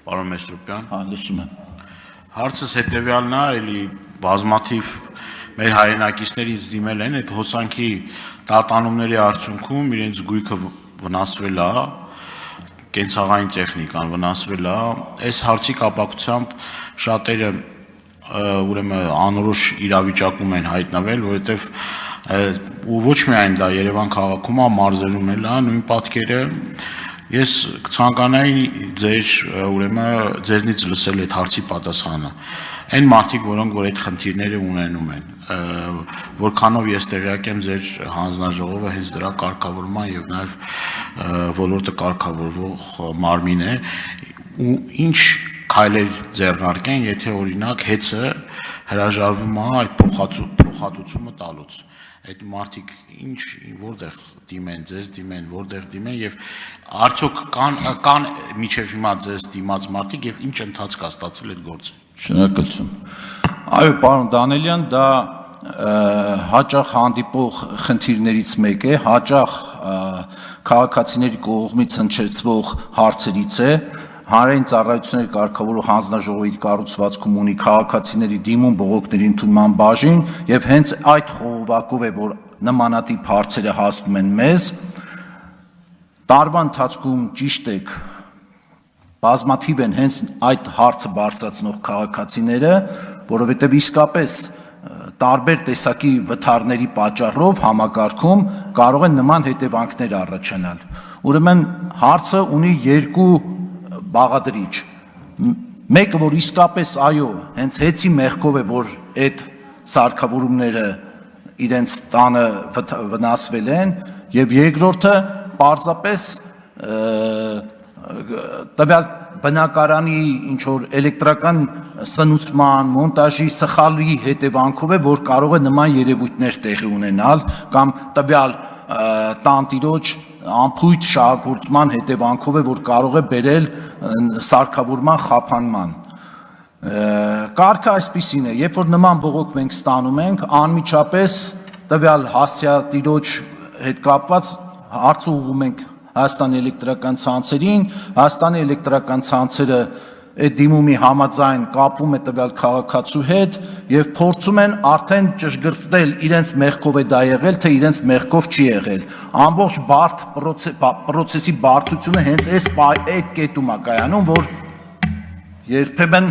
Պարոն Մեսրոպյան, Հանդիսում եմ։ հարցս հետևյալն է, էլի բազմաթիվ մեր հայրենակիցներից դիմել են, այդ հոսանքի տատանումների արդյունքում իրենց գույքը վնասվել է, կենցաղային տեխնիկան վնասվել է, այս հարցի կապակցությամբ շատերը ուրեմն անորոշ իրավիճակում են հայտնվել, որովհետև ու ոչ միայն դա Երևան քաղաքում է, մարզերում էլ է նույն պատկերը։ Ես կցանկանայի ուրեմն ձեզնից լսել այդ հարցի պատասխանը։ Այն մարդիկ, որոնք որ այդ խնդիրները ունենում են, որքանով ես տեղյակ եմ ձեր հանձնաժողովը հենց դրա կարգավորման եւ նաեւ ոլորտը կարգավորող մարմին է, ու ինչ քայլեր ձեռնարկեն, եթե օրինակ հեծը հրաժարվում է այդ փոխհատուցումը տալուց։ Այդ մարդիկ ինչ որտեղ դիմեն, ձեզ դիմեն, որտեղ դիմեն եւ արդյոք կան միջև հիմա ձեզ դիմաց մարդիկ եւ ինչ ընթացք է ստացել այդ գործը։ Շնորհակալություն։ Այո, պարոն Դանելյան, դա հաճախ հանդիպող խնդիրներից մեկը է, հաճախ քաղաքացիների կողմից հնչեցվող հարցերից է։ Հանրային ծառայությունների կարգավորող հանձնաժողովի կառուցվածքում ունի քաղաքացիների դիմում բողոքների ընդունման բաժին եւ հենց այդ խողովակով է, որ նմանատիպ հարցերը հասնում են մեզ։ Տարվա ընթացքում ճիշտ եք, բազմաթիվ են հենց այդ հարցը բարձրացնող քաղաքացիները, որովհետեւ իսկապես տարբեր տեսակի վթարների պատճառով համակարգում կարող են նման հետևանքներ առաջանալ։ Ուրեմն հարցը ունի երկու բաղադրիչ, մեկը որ իսկապես այո, հենց հեծի մեղքով է, որ այդ սարքավորումները իրենց տանը վնասվել են, եւ երկրորդը պարզապես տվյալ բնակարանի ինչ որ էլեկտրական սնուցման, մոնտաժի սխալի հետևանքով է, որ կարող է նման երևույթներ տեղի ունենալ կամ տվյալ տանտիրոջ ամփույթ շահագործման հետևանքով է, որ կարող է բերել սարքավորման խափանման։ Կարգը այսպիսին է, երբ որ նման բողոք մենք ստանում ենք, անմիջապես տվյալ հասցեատիրոջ հետ կապված հարցը ուղղում ենք Հայաստանի էլեկտրական ցանցերին, Հայաստանի էլեկտրական ցանցերը այդ դիմումի համաձայն կապվում է տվյալ քաղաքացու հետ եւ փորձում են արդեն ճշգրտել իրենց մեղքով է դա եղել, թե իրենց մեղքով չի եղել։ Ամբողջ բարդ պրոցեսի բարդությունը հենց այդ կետում է կայանում, որ երբեմն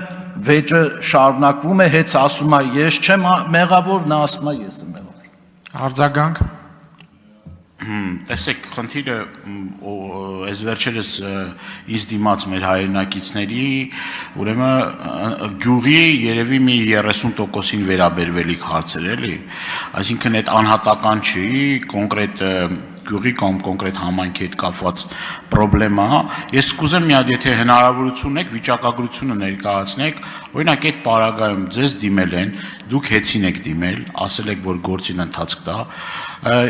վեճը շարունակվում է, հենց ասում է ես չեմ մեղավոր, նա ասում է ես եմ մեղավոր։ Արձագանք։ Տեսեք, խնդիրը այս վերջերս ինձ դիմաց մեր հայրենակիցների, ուրեմն գյուղի երևի մի 30%-ին վերաբերվելիք հարցեր էլի, այսինքն այդ անհատական չի, կոնկրետ գյուղի կամ կոնկրետ համայնքի հետ կապված պրոբլեմա, ես կուզեմ մի հատ եթե հնարավորություն ունեք վիճակագրությունը ներկայացնեք, օրինակ այդ պարագայում ձեզ դիմել են, դուք հեծին եք դիմել, ասել եք որ գործին ընթացք տա,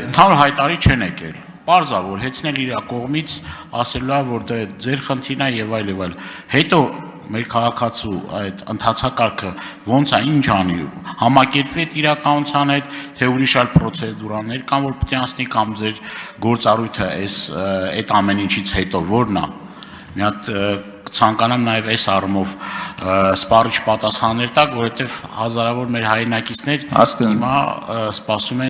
ընդհանուր հայտարարի չեն եկել, պարզ է որ հեծնել իր կողմից ասել է որ դա ձեր խնդիրն է եւ այլ, հետո մեր քաղաքացու այդ ընթացակարգը ոնց է ինչ անի համակերպվի այդ իրականության հետ թե ուրիշ այլ պրոցեդուրաներ կան որ պետք է անցնի կամ ձեր գործառույթը այդ ամեն ինչից հետո որն է մի հատ ցանկանամ նաև այս առումով սպառիչ պատասխաններ տակ որովհետև հազարավոր մեր հայրենակիցներ հիմա սպասում են